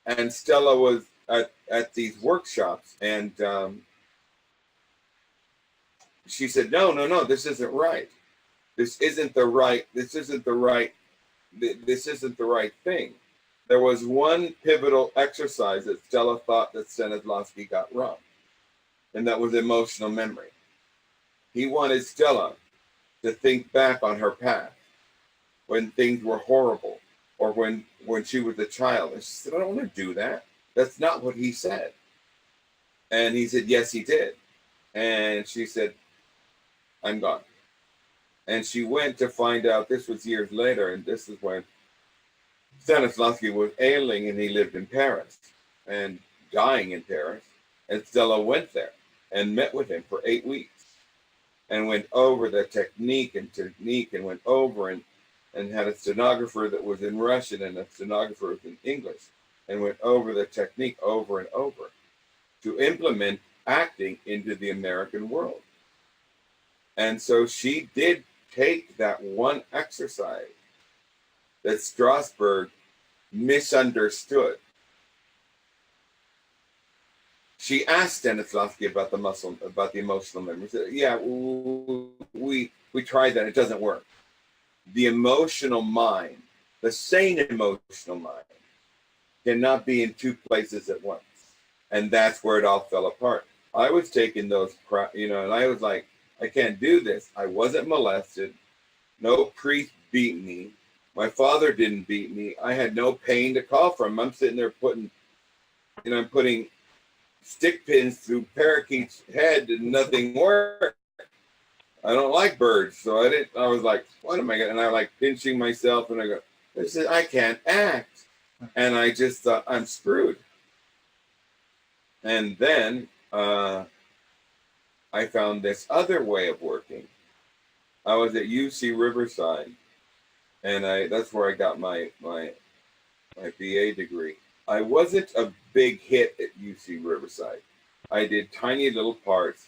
And Stella was at these workshops, and she said, no, this isn't right. This isn't the right thing. There was one pivotal exercise that Stella thought that Stanislavski got wrong, and that was emotional memory. He wanted Stella to think back on her past when things were horrible, or when she was a child. And she said, I don't want to do that. That's not what he said. And he said, yes, he did. And she said, I'm gone. And she went to find out, this was years later, and this is when Stanislavski was ailing and he lived in Paris and dying in Paris. And Stella went there and met with him for 8 weeks and went over the technique and went over and had a stenographer that was in Russian and a stenographer was in English, and went over the technique over and over to implement acting into the American world. And so she did take that one exercise that Strasberg misunderstood. She asked Stanislavski about the emotional memory. She said, yeah, we tried that, it doesn't work. The emotional mind, the sane emotional mind, cannot be in two places at once. And that's where it all fell apart. I was taking those, and I was like, I can't do this. I wasn't molested. No priest beat me. My father didn't beat me. I had no pain to call from. I'm sitting there putting stick pins through parakeet's head and nothing worked. I don't like birds, so I was like, what am I gonna, and I like pinching myself, and I go, I can't act. And I just thought, I'm screwed. And then I found this other way of working. I was at UC Riverside, and that's where I got my BA degree. I wasn't a big hit at UC Riverside. I did tiny little parts,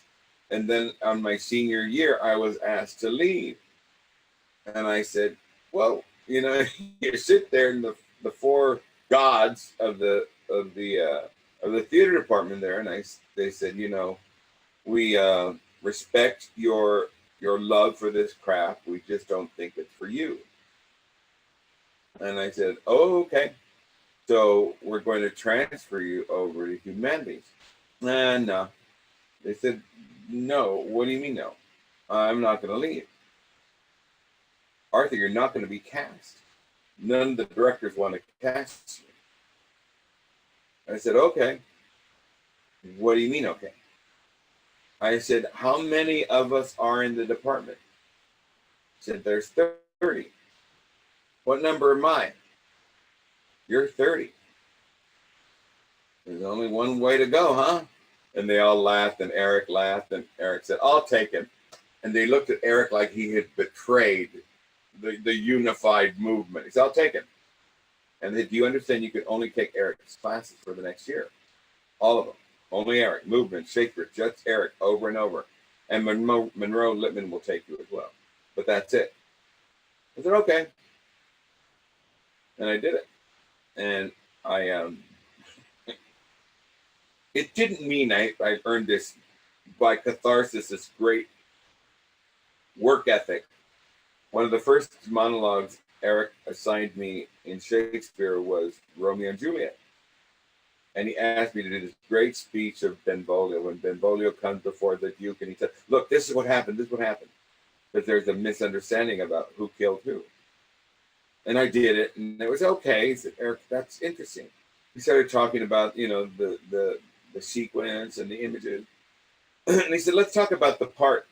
and then on my senior year, I was asked to leave. And I said, well, you sit there in the four gods of the theater department there, and they said, we respect your love for this craft. We just don't think it's for you. And I said, oh, okay. So we're going to transfer you over to humanities. And no. They said, no. What do you mean no? I'm not going to leave. Arthur, you're not going to be cast. None of the directors want to cast you. I said, okay. What do you mean, okay? I said, how many of us are in the department? He said, there's 30. What number am I? You're 30. There's only one way to go, huh? And they all laughed, and Eric laughed, and Eric said, I'll take him. And they looked at Eric like he had betrayed the unified movement. He said, I'll take him. And they said, do you understand you can only take Eric's classes for the next year? All of them. Only Eric. Movement, Shakespeare, just Eric, over and over. And Monroe Littman will take you as well. But that's it. I said, okay. And I did it. And it didn't mean I earned this by catharsis, this great work ethic. One of the first monologues Eric assigned me in Shakespeare was Romeo and Juliet. And he asked me to do this great speech of Benvolio. When Benvolio comes before the Duke and he said, look, this is what happened, this is what happened. But there's a misunderstanding about who killed who. And I did it, and it was okay. He said, Eric, that's interesting. He started talking about, the sequence and the images. And he said, let's talk about the part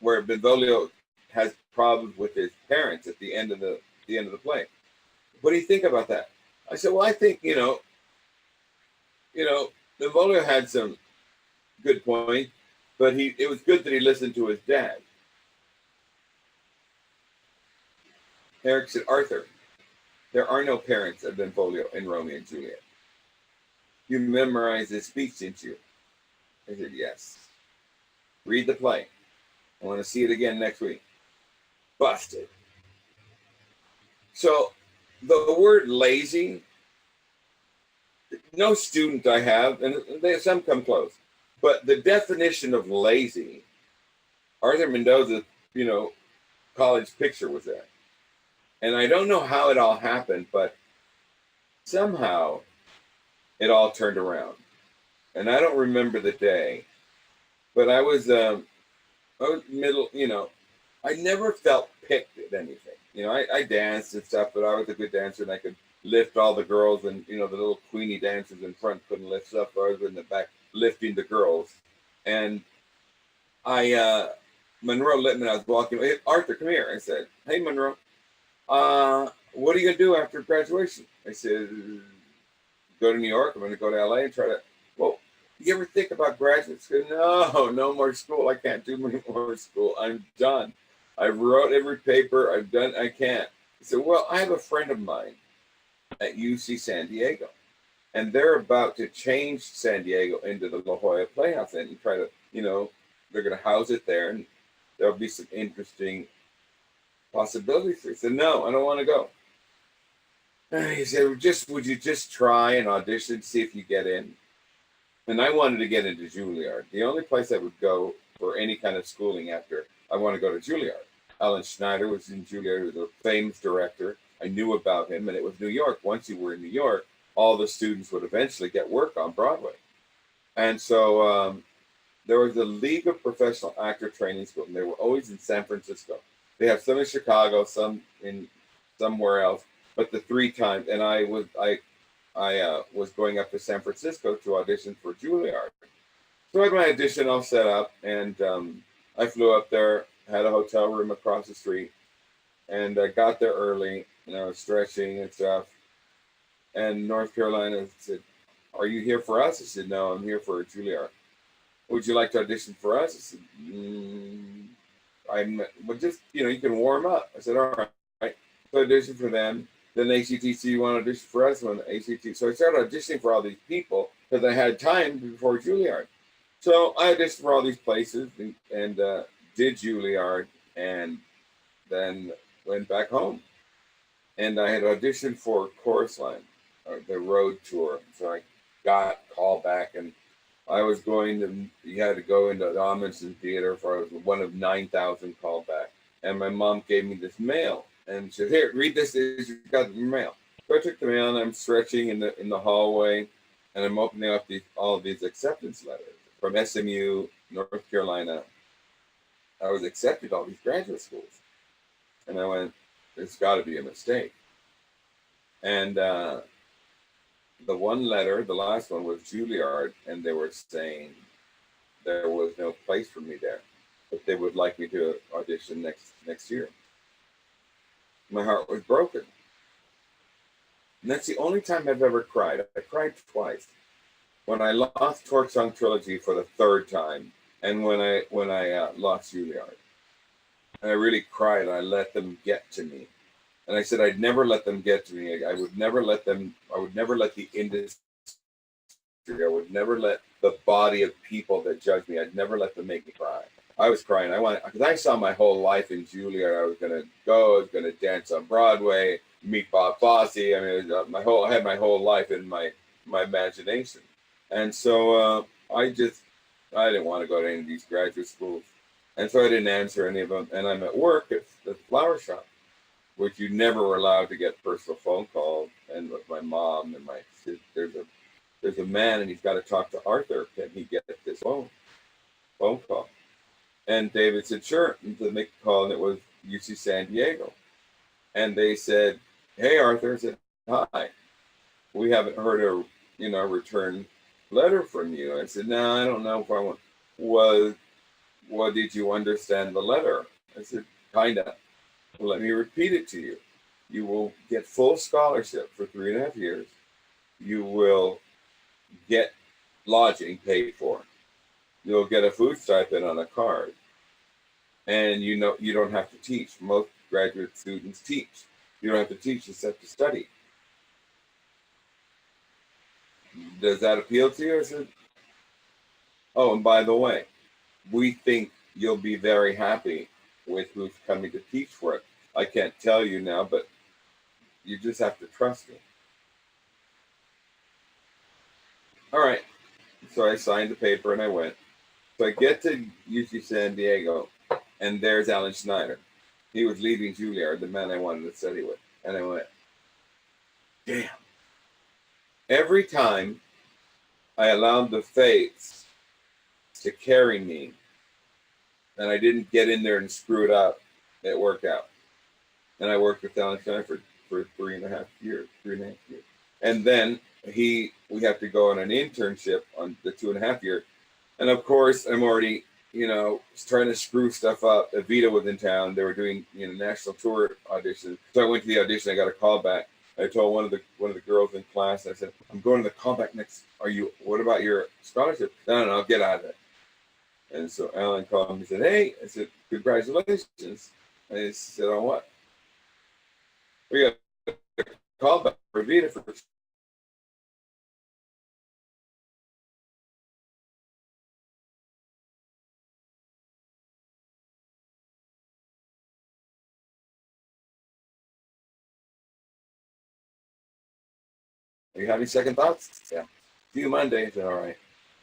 where Benvolio has problems with his parents at the end of the play. What do you think about that? I said, well, I think, Benvolio had some good points, but it was good that he listened to his dad. Eric said, Arthur, there are no parents of Benvolio in Romeo and Juliet. You memorized his speech, didn't you? I said, yes. Read the play. I want to see it again next week. Busted. So the word lazy no student I have, and some come close, but the definition of lazy, Arthur Mendoza, college picture was there. And I don't know how it all happened, but somehow it all turned around. And I don't remember the day, but I was middle, I never felt picked at anything. I danced and stuff, but I was a good dancer and I could lift all the girls, and the little Queenie dancers in front couldn't lift stuff. I was in the back lifting the girls. And Monroe let me, I was walking, hey, Arthur, come here. I said, hey, Monroe, what are you going to do after graduation? I said, go to New York. I'm going to go to LA and try to, well, you ever think about graduate school? No more school. I can't do more school. I'm done. I wrote every paper. I can't. I said, well, I have a friend of mine at UC San Diego, and they're about to change San Diego into the La Jolla Playhouse and try to, they're going to house it there, and there'll be some interesting possibilities. He said, no, I don't want to go. And he said, would you just try and audition, see if you get in? And I wanted to get into Juilliard. The only place I would go for any kind of schooling after, I want to go to Juilliard. Alan Schneider was in Juilliard, he was a famous director. I knew about him, and it was New York. Once you were in New York, all the students would eventually get work on Broadway. And so there was a League of Professional Actor Training School, and they were always in San Francisco. They have some in Chicago, some in somewhere else, but the 3 times, and I was going up to San Francisco to audition for Juilliard. So I had my audition all set up, and I flew up there, had a hotel room across the street, and I got there early, and I was stretching and stuff. And North Carolina said, are you here for us? I said, no, I'm here for Juilliard. Would you like to audition for us? I said, but just, you can warm up. I said, all right. So I auditioned for them. Then ACTC, you want to audition for us? When ACT, so I started auditioning for all these people because I had time before Juilliard. So I auditioned for all these places and did Juilliard, and then went back home. And I had auditioned for Chorus Line, the road tour. So I got called back, and I was you had to go into the Amundsen Theater for, I was one of 9,000 called back. And my mom gave me this mail, and she said, here, read this, you got your mail. So I took the mail, and I'm stretching in the hallway, and I'm opening up all of these acceptance letters from SMU, North Carolina. I was accepted to all these graduate schools. And I went, there's got to be a mistake. And the one letter, the last one, was Juilliard, and they were saying there was no place for me there, but they would like me to audition next year. My heart was broken. And that's the only time I've ever cried. I cried twice. When I lost Torch Song Trilogy for the 3rd time, and when I lost Juilliard. And I really cried. I let them get to me. And I said, I'd never let them get to me. I would never let the industry, I would never let the body of people that judge me, I'd never let them make me cry. I was crying. Because I saw my whole life in Juilliard. I was going to dance on Broadway, meet Bob Fosse. I mean, I had my whole life in my imagination. And so I didn't want to go to any of these graduate schools. And so I didn't answer any of them. And I'm at work at the flower shop, which you never were allowed to get personal phone calls. And with my mom and there's a man, and he's got to talk to Arthur. Can he get this phone call? And David said, sure. And to make a call, and it was UC San Diego. And they said, hey, Arthur. I said, hi. We haven't heard a return letter from you. I said, no, I don't know if I want. What did you understand the letter? I said, kinda. Well, let me repeat it to you. You will get full scholarship for 3.5 years. You will get lodging paid for. You'll get a food stipend on a card. And you don't have to teach. Most graduate students teach. You don't have to teach except to study. Does that appeal to you? I said, oh, and by the way, we think you'll be very happy with who's coming to teach for it. I can't tell you now, but you just have to trust me. All right. So I signed the paper and I went. So I get to UC San Diego, and there's Alan Schneider. He was leaving Juilliard, the man I wanted to study with. And I went, damn. Every time I allowed the fates to carry me, and I didn't get in there and screw it up, it worked out. And I worked with Alan Schneider for 3.5 years. And then we have to go on an internship on the 2.5 year. And of course, I'm already, trying to screw stuff up. Evita was in town. They were doing, national tour auditions. So I went to the audition. I got a call back. I told one of the girls in class, I said, I'm going to the callback next. What about your scholarship? No, get out of it. And so Alan called me and said, hey, I said, congratulations. I said, on what? We got a callback for Evita for. Are you having second thoughts? Yeah. See you Monday. I said, all right.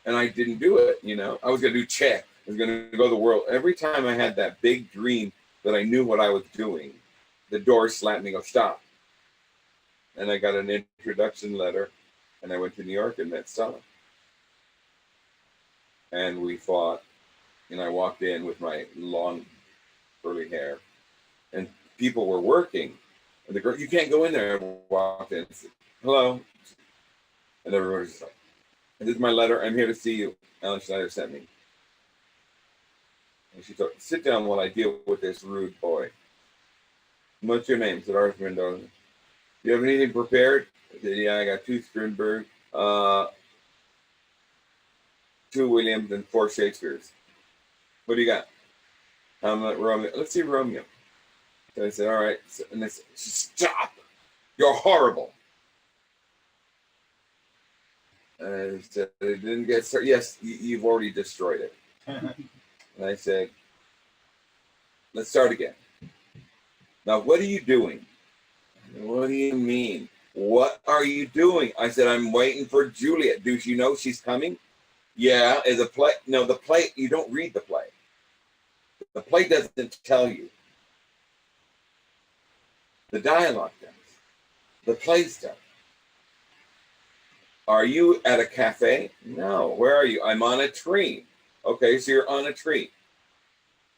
And I didn't do it, I was going to do check. I was going to go to the world. Every time I had that big dream that I knew what I was doing, the door slapped me and go, stop. And I got an introduction letter, and I went to New York and met Stella. And we fought, and I walked in with my long curly hair, and people were working. And the girl, you can't go in there. I walked in and said, hello. And everyone was just like, this is my letter. I'm here to see you. Alan Schneider sent me. And she told, sit down while I deal with this rude boy. What's your name? I said, Arthur Mendoza. Do you have anything prepared? I said, yeah, I got 2 Strindberg, 2 Williams, and 4 Shakespeare's. What do you got? Hamlet, Romeo. Let's see Romeo. So I said, all right. So, and they said, stop. You're horrible. And I said, it didn't get started. Yes, you've already destroyed it. And I said, let's start again. Now, what are you doing? What do you mean? What are you doing? I said, I'm waiting for Juliet. Do you know she's coming? Yeah, is a play. No, the play, you don't read the play. The play doesn't tell you. The dialogue does. The plays does. Are you at a cafe? No. Where are you? I'm on a tree. Okay, so you're on a tree.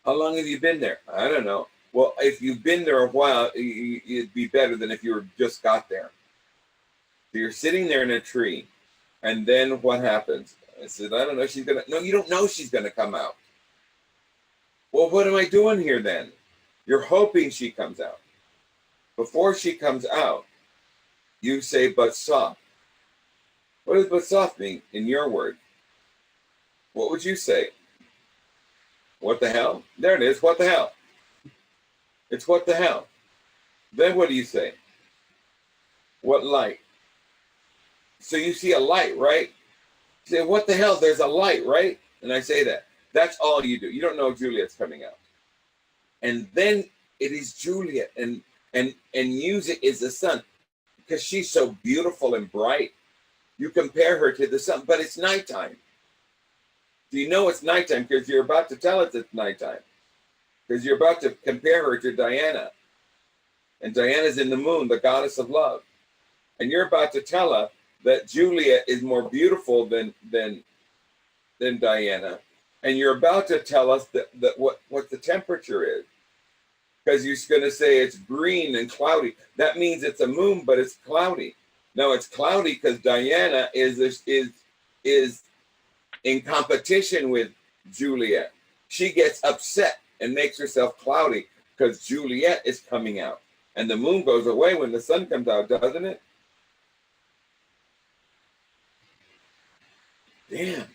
How long have you been there? I don't know. Well, if you've been there a while, it'd be better than if you just got there. So you're sitting there in a tree, and then what happens? I said, I don't know. She's gonna. No, you don't know she's gonna come out. Well, what am I doing here then? You're hoping she comes out. Before she comes out, you say, but soft. What does but soft mean in your word? What would you say? What the hell? There it is. What the hell? It's what the hell. Then what do you say? What light? So you see a light, right? You say, what the hell? There's a light, right? And I say that. That's all you do. You don't know Juliet's coming out. And then it is Juliet, and music is the sun, because she's so beautiful and bright. You compare her to the sun, but it's nighttime. So you know it's nighttime because you're about to tell us it's nighttime. Because you're about to compare her to Diana. And Diana's in the moon, the goddess of love. And you're about to tell her that Juliet is more beautiful than Diana. And you're about to tell us that what the temperature is. Because you're going to say it's green and cloudy. That means it's a moon, but it's cloudy. No, it's cloudy because Diana is in competition with Juliet. She gets upset and makes herself cloudy because Juliet is coming out. And the moon goes away when the sun comes out, doesn't it? Damn.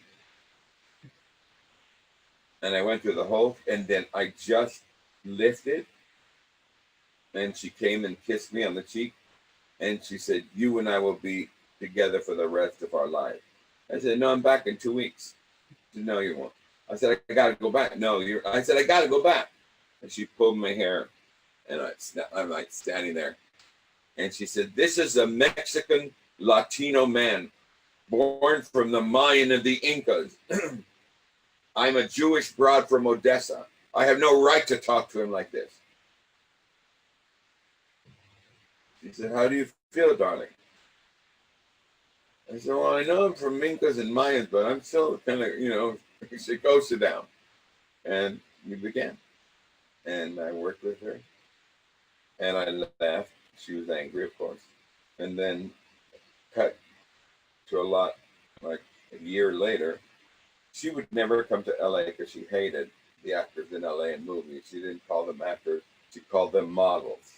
And I went through the whole, and then I just lifted, and she came and kissed me on the cheek. And she said, you and I will be together for the rest of our life. I said, no, I'm back in 2 weeks. She said, no, you won't. I said, I got to go back. No, I said, I got to go back. And she pulled my hair, and I'm like standing there. And she said, this is a Mexican Latino man. born from the Mayan and the Incas. I'm a Jewish broad from Odessa. I have no right to talk to him like this. She said, how do you feel, darling? I said, well, I know I'm from Incas and Mayans, but I'm still kind of, you know, she said, go sit down. And we began. And I worked with her. And I left. She was angry, of course. And then cut to a lot, like a year later, she would never come to LA because she hated the actors in LA and movies. She didn't call them actors. She called them models.